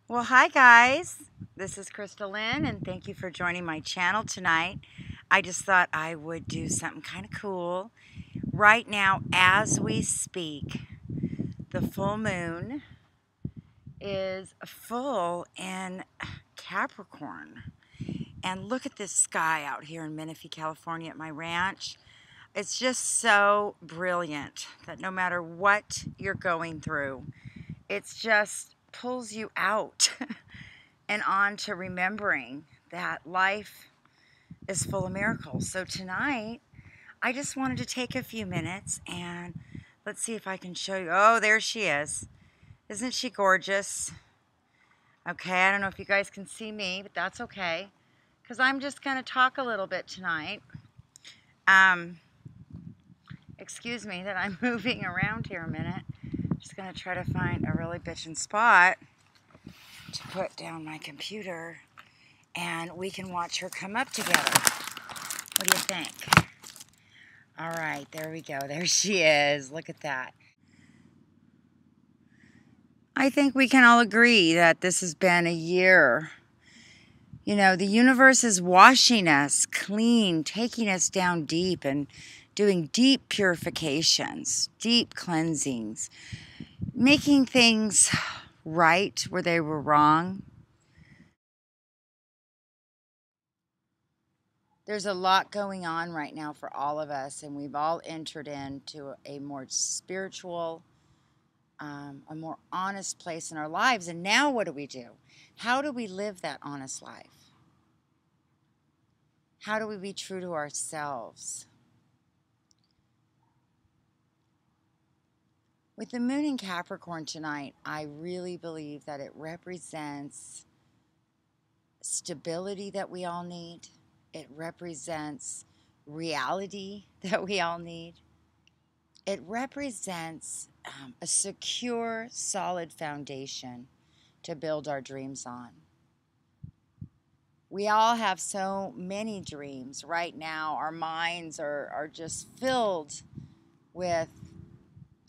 Well, hi guys. This is Crystal Lynn, and thank you for joining my channel tonight. I just thought I would do something kind of cool. Right now, as we speak, the full moon is full in Capricorn. And look at this sky out here in Menifee, California at my ranch. It's just so brilliant that no matter what you're going through, it's just pulls you out and on to remembering that life is full of miracles. So tonight, I just wanted to take a few minutes and let's see if I can show you. Oh, there she is. Isn't she gorgeous? Okay, I don't know if you guys can see me, but that's okay because I'm just going to talk a little bit tonight. Um, Excuse me that I'm moving around here a minute. Just going to try to find a really bitchin' spot to put down my computer and we can watch her come up together. What do you think? All right, there we go. There she is. Look at that. I think we can all agree that this has been a year. You know, the universe is washing us clean, taking us down deep and doing deep purifications, deep cleansings, making things right where they were wrong. There's a lot going on right now for all of us, and we've all entered into a more spiritual, a more honest place in our lives. And now what do? How do we live that honest life? How do we be true to ourselves? With the moon in Capricorn tonight, I really believe that it represents stability that we all need. It represents reality that we all need. It represents a secure, solid foundation to build our dreams on. We all have so many dreams right now. Our minds are just filled with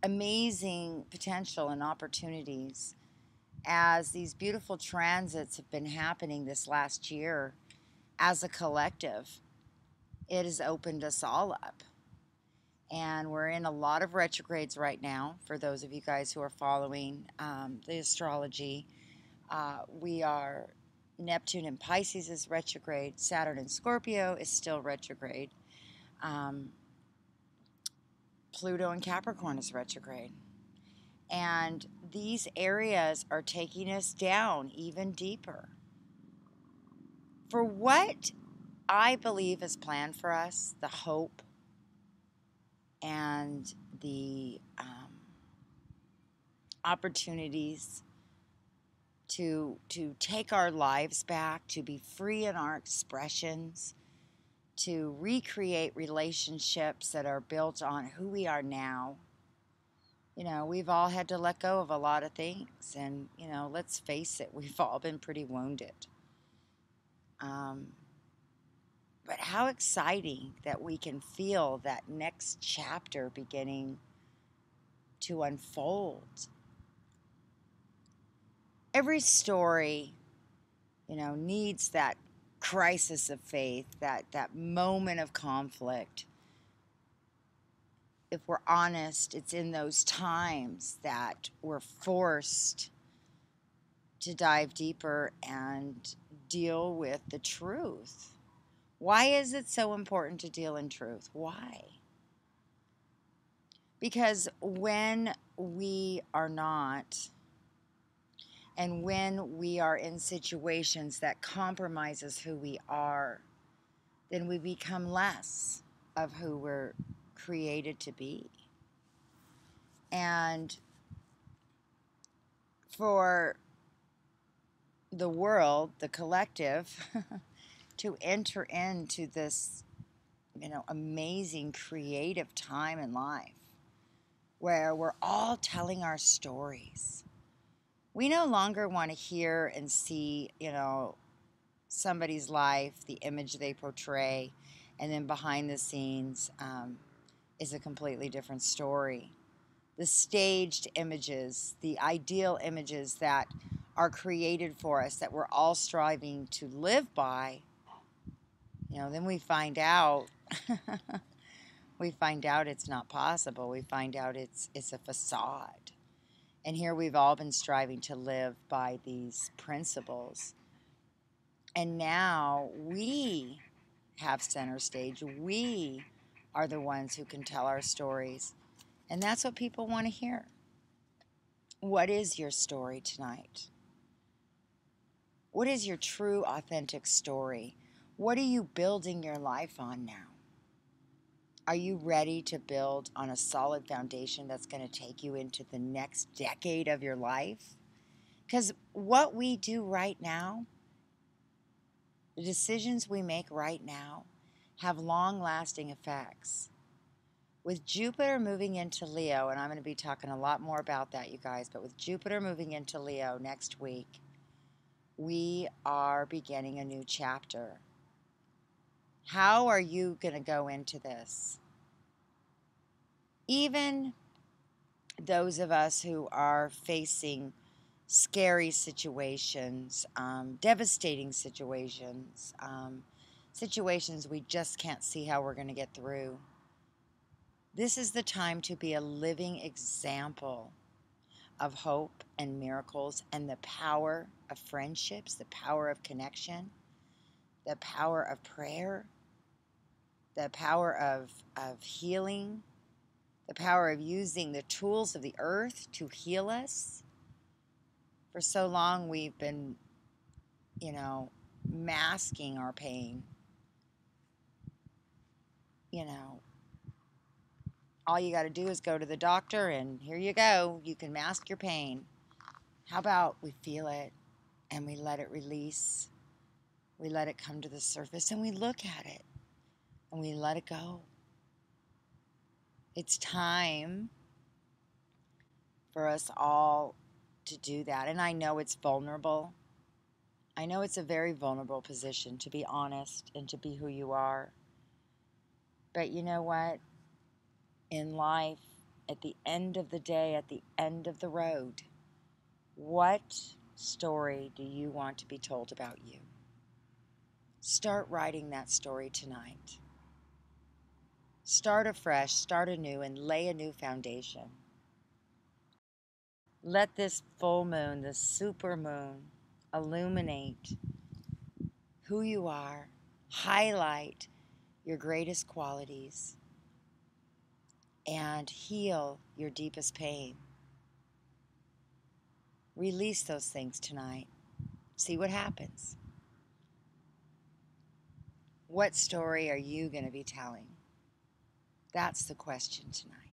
amazing potential and opportunities as these beautiful transits have been happening this last year. As a collective, it has opened us all up. And we're in a lot of retrogrades right now. For those of you guys who are following the astrology, we are Neptune in Pisces is retrograde. Saturn in Scorpio is still retrograde. Pluto in Capricorn is retrograde. And these areas are taking us down even deeper. For what I believe is planned for us, the hope and the opportunities to take our lives back, to be free in our expressions, to recreate relationships that are built on who we are now. You know, we've all had to let go of a lot of things, and, you know, let's face it, we've all been pretty wounded. But how exciting that we can feel that next chapter beginning to unfold. Every story, you know, needs that crisis of faith, that moment of conflict. If we're honest, it's in those times that we're forced to dive deeper and deal with the truth. Why is it so important to deal in truth? Why? Because when we are not, and when we are in situations that compromises who we are, then we become less of who we're created to be. And for the world, the collective, to enter into this, you know, amazing creative time in life where we're all telling our stories. We no longer want to hear and see, you know, somebody's life, the image they portray, and then behind the scenes is a completely different story. The staged images, the ideal images that are created for us, that we're all striving to live by, then we find out it's not possible. We find out it's a facade. And here we've all been striving to live by these principles. And now we have center stage. We are the ones who can tell our stories. And that's what people want to hear. What is your story tonight? What is your true, authentic story? What are you building your life on now? Are you ready to build on a solid foundation that's going to take you into the next decade of your life? Because what we do right now, the decisions we make right now, have long-lasting effects. With Jupiter moving into Leo, and I'm going to be talking a lot more about that, you guys, but with Jupiter moving into Leo next week, we are beginning a new chapter. How are you going to go into this? Even those of us who are facing scary situations, devastating situations, situations we just can't see how we're going to get through, this is the time to be a living example of hope and miracles and the power of friendships, the power of connection, the power of prayer, the power of healing, the power of using the tools of the earth to heal us. For so long we've been, masking our pain. All you got to do is go to the doctor and here you go. You can mask your pain. How about we feel it and we let it release? We let it come to the surface and we look at it and we let it go. It's time for us all to do that. And I know it's vulnerable. I know it's a very vulnerable position to be honest and to be who you are. But you know what? In life, at the end of the day, at the end of the road, what story do you want to be told about you? Start writing that story tonight. Start afresh, start anew, and lay a new foundation. Let this full moon, this super moon, illuminate who you are, highlight your greatest qualities, and heal your deepest pain. Release those things tonight. See what happens. What story are you going to be telling? That's the question tonight.